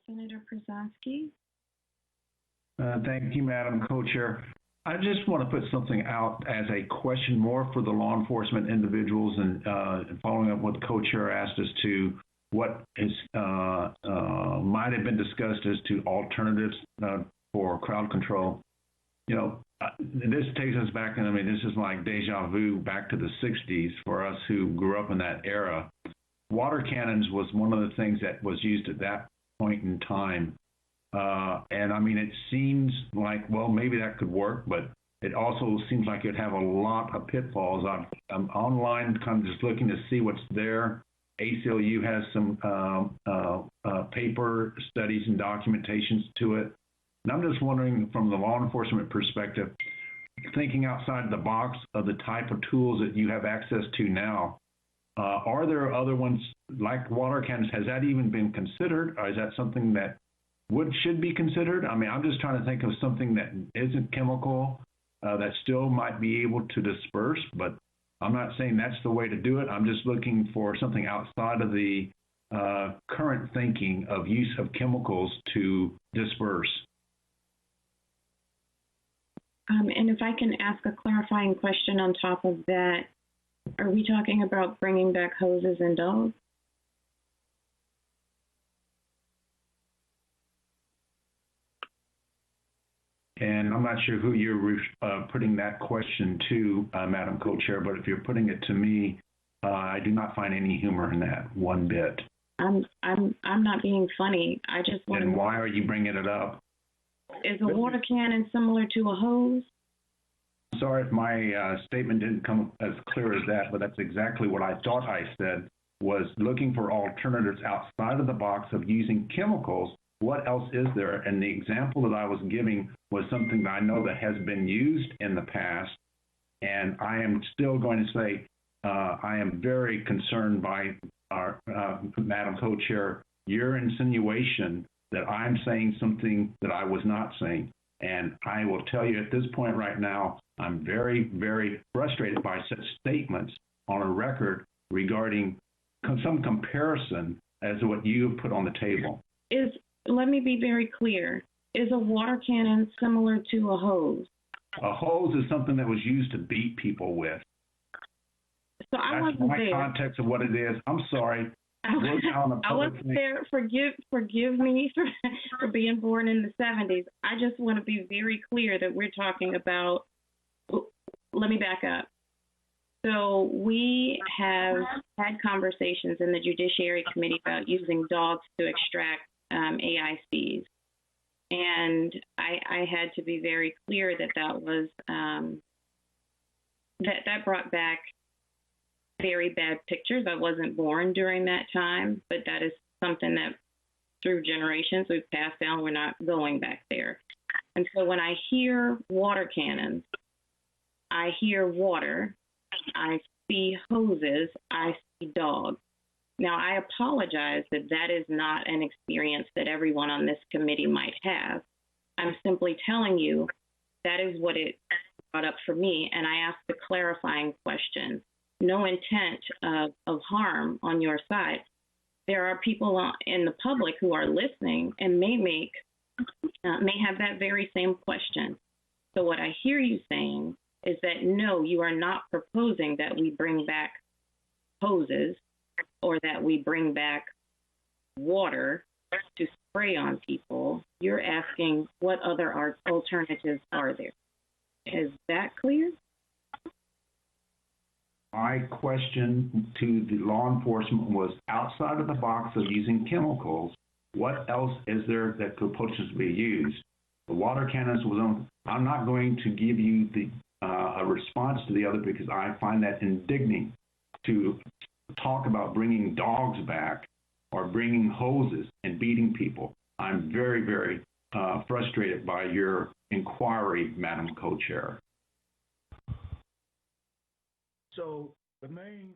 Senator Prozanski. Thank you, Madam Co-Chair. I just want to put something out as a question more for the law enforcement individuals and following up what the Co-Chair asked as to what is might have been discussed as to alternatives for crowd control. You know, this takes us back, and I mean, this is like deja vu back to the 60s for us who grew up in that era. Water cannons was one of the things that was used at that point in time. And I mean, it seems like, well, maybe that could work, but it also seems like it'd have a lot of pitfalls. I'm online kind of just looking to see what's there. ACLU has some paper studies and documentations to it. And I'm just wondering from the law enforcement perspective, thinking outside the box of the type of tools that you have access to now, are there other ones like water cannons? Has that even been considered? Or is that something that should be considered? I mean, I'm just trying to think of something that isn't chemical that still might be able to disperse, but I'm not saying that's the way to do it. I'm just looking for something outside of the current thinking of use of chemicals to disperse. And if I can ask a clarifying question on top of that, are we talking about bringing back hoses and dogs? And I'm not sure who you're putting that question to, Madam Co-Chair, but if you're putting it to me, I do not find any humor in that one bit. I'm not being funny. I just want to. And why are you bringing it up? Is a water cannon similar to a hose? Sorry if my statement didn't come as clear as that, but that's exactly what I thought I said, was looking for alternatives outside of the box of using chemicals. What else is there? And the example that I was giving was something that I know that has been used in the past, and I am still going to say I am very concerned by our Madam Co-Chair, your insinuation that I'm saying something that I was not saying. And I will tell you at this point right now, I'm very, very frustrated by such statements on a record regarding some comparison as to what you have put on the table. Let me be very clear. Is a water cannon similar to a hose? A hose is something that was used to beat people with. So I wasn't there. That's my context of what it is. I'm sorry. I wasn't there. Forgive me for being born in the 70s. I just want to be very clear that we're talking about. Let me back up. So we have had conversations in the Judiciary Committee about using dogs to extract AICs. And I had to be very clear that that was that brought back very bad pictures. I wasn't born during that time, but that is something that through generations we've passed down. We're not going back there. And so when I hear water cannons, I hear water, I see hoses, I see dogs. Now, I apologize that that is not an experience that everyone on this committee might have. I'm simply telling you that is what it brought up for me, and I asked a clarifying question. No intent of harm on your side. There are people in the public who are listening and may have that very same question. So what I hear you saying is that no, you are not proposing that we bring back hoses or that we bring back water to spray on people. You're asking what other alternatives are there. Is that clear? My question to the law enforcement was outside of the box of using chemicals, what else is there that could potentially be used? The water cannons was on. I'm not going to give you a response to the other because I find that indigning to talk about bringing dogs back or bringing hoses and beating people. I'm very, very frustrated by your inquiry, Madam Co-Chair. So the main